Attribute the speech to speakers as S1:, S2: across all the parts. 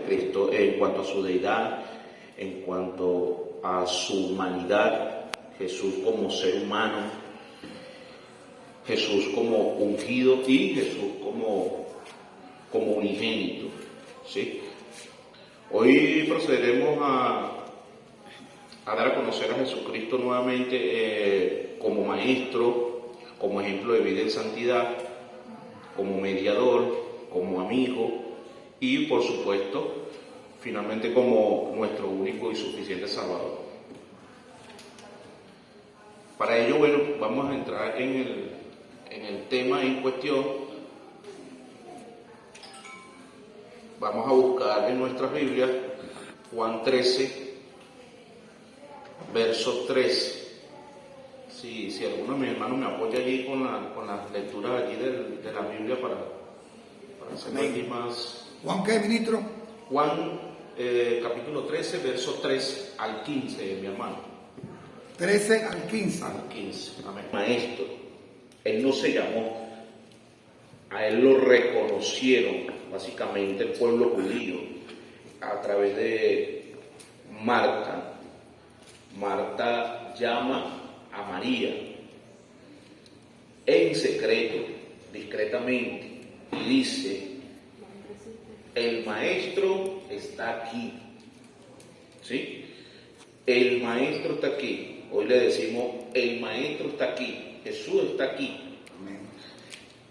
S1: Cristo en cuanto a su deidad, en cuanto a su humanidad, Jesús como ser humano, Jesús como ungido y Jesús como unigénito, ¿sí? Hoy procederemos a dar a conocer a Jesucristo nuevamente como maestro, como ejemplo de vida en santidad, como mediador, como amigo y, por supuesto, finalmente como nuestro único y suficiente Salvador. Para ello, bueno, vamos a entrar en el tema en cuestión. Vamos a buscar en nuestras Biblias Juan 13, verso 3. Si alguno de mis hermanos me apoya allí con las lecturas allí de la Biblia para hacer aquí más.
S2: ¿Juan qué, ministro?
S1: Juan capítulo 13, verso 3 al 15, mi hermano.
S2: 13 al 15.
S1: Al 15, amén. Maestro, él no se llamó, a él lo reconocieron básicamente el pueblo judío a través de Marta. Marta llama a María en secreto, discretamente, y dice: el maestro está aquí, ¿sí? El maestro está aquí. Hoy le decimos: el maestro está aquí, Jesús está aquí.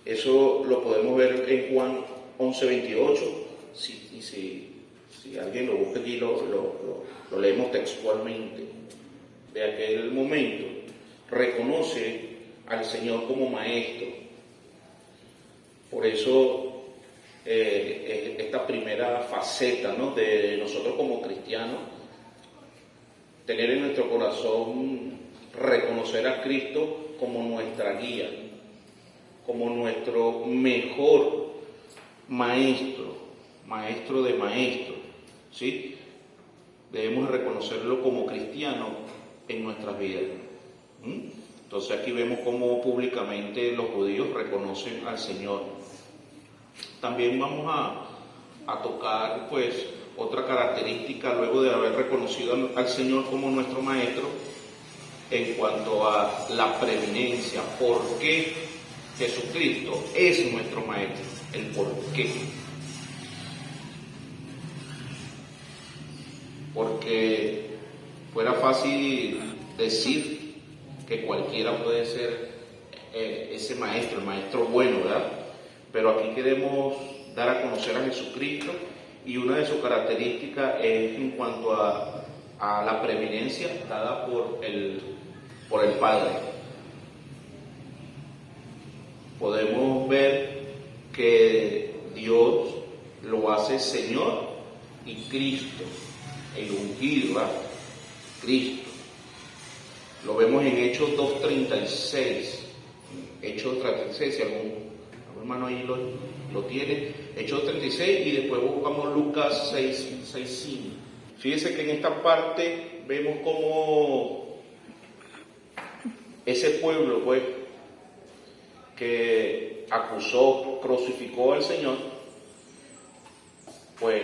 S1: Eso lo podemos ver en Juan 11:28. Si alguien lo busca allí, lo leemos textualmente. De aquel momento reconoce al Señor como maestro. Por eso esta primera faceta, ¿no?, de nosotros como cristianos, tener en nuestro corazón, reconocer a Cristo como nuestra guía, como nuestro mejor maestro, maestro de maestros, ¿sí? Debemos reconocerlo como cristianos en nuestras vidas. Entonces aquí vemos cómo públicamente los judíos reconocen al Señor. También vamos a tocar pues otra característica luego de haber reconocido al Señor como nuestro maestro en cuanto a la preeminencia. ¿Por qué Jesucristo es nuestro maestro? El por qué. Porque fuera fácil decir que cualquiera puede ser ese maestro, el maestro bueno, ¿verdad? Pero aquí queremos dar a conocer a Jesucristo, y una de sus características es en cuanto a la preeminencia dada por el Padre. Podemos ver que Dios lo hace Señor y Cristo, el ungido, ¿verdad? Cristo. Lo vemos en Hechos 2:36. Hechos 36, si algún hermano ahí lo tiene. Hechos 36, y después buscamos Lucas 6:5. Fíjense que en esta parte vemos cómo ese pueblo, pues, que acusó, crucificó al Señor, pues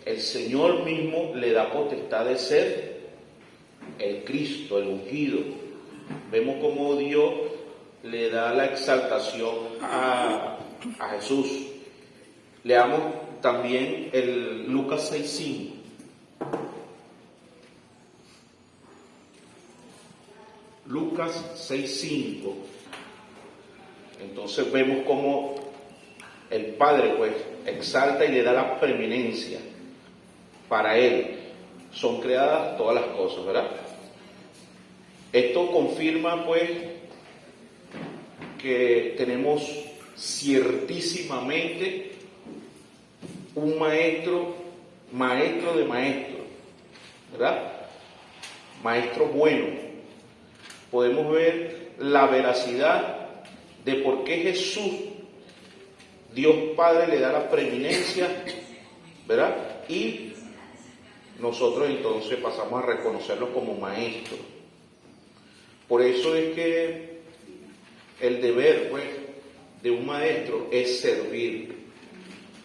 S1: el Señor mismo le da potestad de ser el Cristo, el ungido. Vemos cómo Dios le da la exaltación a Jesús. Leamos también el Lucas 6:5. Lucas 6:5. Entonces vemos cómo el Padre pues exalta y le da la preeminencia. Para Él son creadas todas las cosas, ¿verdad? Esto confirma pues que tenemos ciertísimamente un maestro de maestros, ¿verdad? Maestro bueno. Podemos ver la veracidad de por qué Jesús, Dios Padre, le da la preeminencia, ¿verdad? Y nosotros entonces pasamos a reconocerlo como maestro. Por eso es que el deber, pues, de un maestro es servir.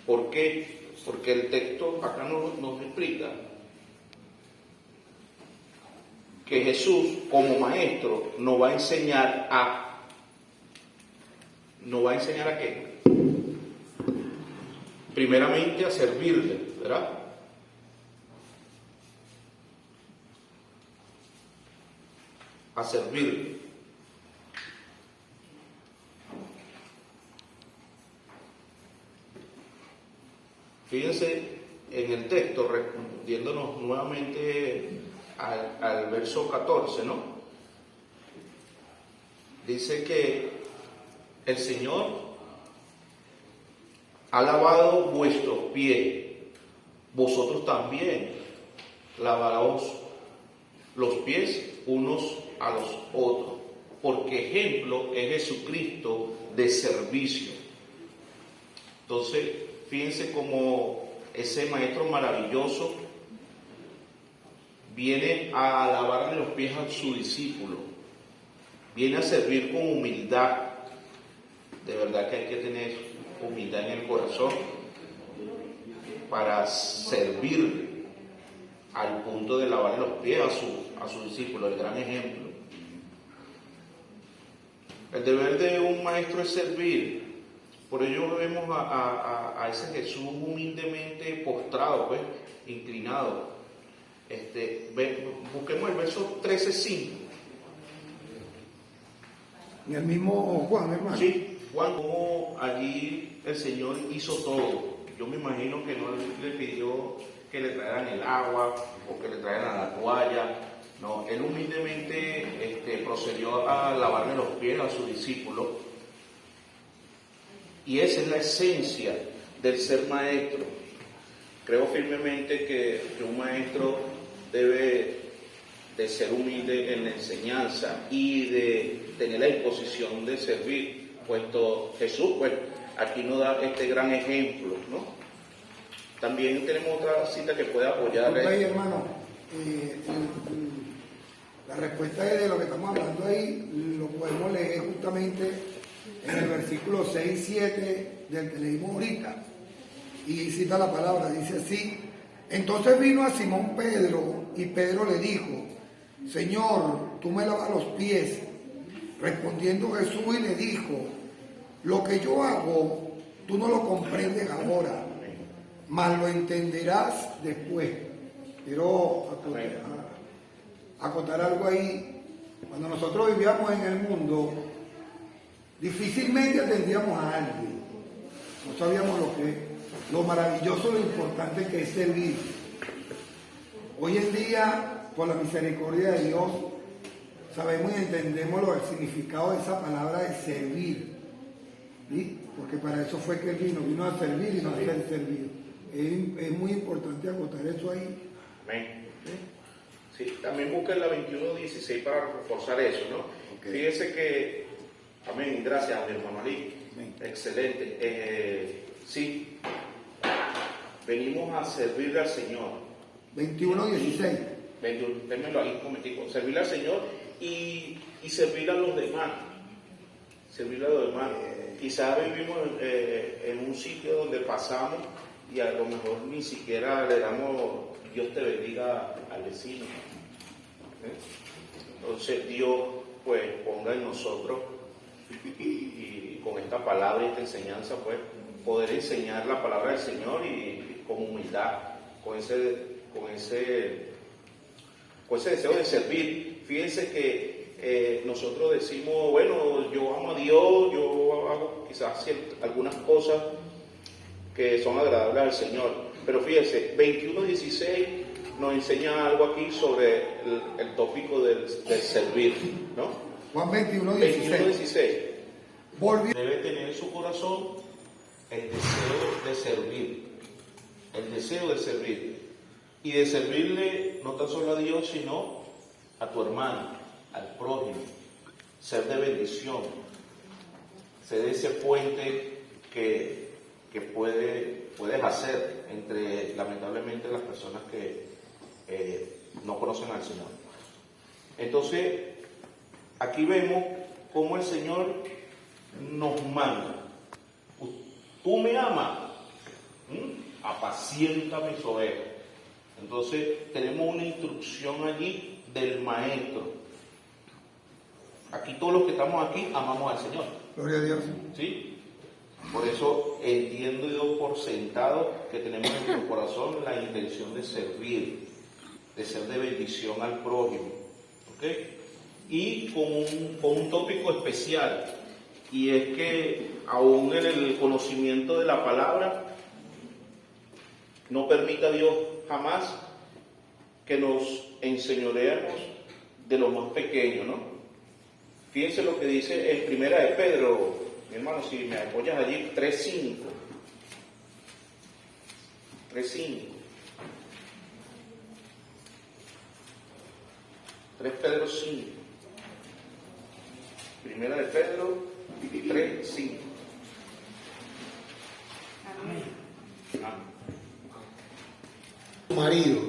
S1: ¿Por qué? porque el texto acá nos explica que Jesús como maestro nos va a enseñar a qué? Primeramente a servirle, ¿verdad? A servirle. Fíjense en el texto, respondiéndonos nuevamente al verso 14, ¿no? Dice que el Señor ha lavado vuestros pies, vosotros también lavaos los pies unos a los otros, porque ejemplo es Jesucristo de servicio. Entonces, fíjense cómo ese maestro maravilloso viene a lavarle los pies a su discípulo, viene a servir con humildad. De verdad que hay que tener humildad en el corazón para servir al punto de lavarle los pies a su discípulo, el gran ejemplo. El deber de un maestro es servir. Por ello vemos a ese Jesús humildemente postrado, pues, inclinado. Busquemos el verso 13:5.
S2: En el mismo Juan, hermano.
S1: Sí, Juan, como allí el Señor hizo todo. Yo me imagino que no le pidió que le trajeran el agua o que le trajeran la toalla. No, él humildemente procedió a lavarle los pies a su discípulo. Y esa es la esencia del ser maestro. Creo firmemente que un maestro debe de ser humilde en la enseñanza y de tener la disposición de servir, puesto Jesús, pues, aquí nos da este gran ejemplo, ¿no? También tenemos otra cita que puede apoyar.
S2: Ahí, hermano, la respuesta de lo que estamos hablando ahí lo podemos leer justamente en el versículo 6 y 7 del que leímos ahorita, y cita la palabra, dice así: entonces vino a Simón Pedro, y Pedro le dijo: Señor, tú me lavas los pies. Respondiendo Jesús y le dijo: lo que yo hago, tú no lo comprendes ahora, mas lo entenderás después. Quiero acotar algo ahí. Cuando nosotros vivíamos en el mundo, difícilmente atendíamos a alguien. No sabíamos lo maravilloso, lo importante que es servir. Hoy en día, por la misericordia de Dios, sabemos y entendemos el significado de esa palabra de servir. ¿Sí? Porque para eso fue que Él vino a servir y no a ser servido. Es muy importante acotar eso ahí.
S1: Amén. Sí, también busquen la 21:16 para reforzar eso, ¿no? Okay. Fíjese que, amén, gracias a mi hermano Ali. Amén. Excelente. Sí, venimos a servirle al Señor.
S2: 21:16.
S1: Démelo ahí un momentico. Servirle al Señor y servir a los demás. Servirle a los demás. Quizás vivimos en un sitio donde pasamos y a lo mejor ni siquiera le damos Dios te bendiga al vecino. Entonces Dios pues ponga en nosotros y con esta palabra y esta enseñanza pues poder enseñar la palabra del Señor y con humildad, con ese deseo de servir. Fíjense que nosotros decimos, bueno, yo amo a Dios, yo hago quizás algunas cosas que son agradables al Señor. Pero fíjense, 21:16 nos enseña algo aquí sobre el tópico del servir, ¿no?
S2: Juan 21:16.
S1: Debe tener en su corazón el deseo de servir. El deseo de servir. Y de servirle no tan solo a Dios, sino a tu hermano, al prójimo. Ser de bendición. Ser ese puente que puedes hacer entre, lamentablemente, las personas que no conocen al Señor. Entonces, aquí vemos cómo el Señor nos manda. Tú me amas. apacienta mis ovejas. Entonces tenemos una instrucción allí del maestro. Aquí todos los que estamos aquí amamos al Señor.
S2: Gloria a Dios.
S1: ¿Sí? Por eso entiendo y doy por sentado que tenemos en nuestro corazón la intención de servir, de ser de bendición al prójimo. ¿Ok? Y con un tópico especial, y es que aún en el conocimiento de la palabra, no permita Dios jamás que nos enseñoreemos de lo más pequeño, ¿no? Fíjense lo que dice en Primera de Pedro, mi hermano, si me apoyas allí, 3.5. 3.5. 3 Pedro 5. Primera de Pedro 3.5.
S3: Marido,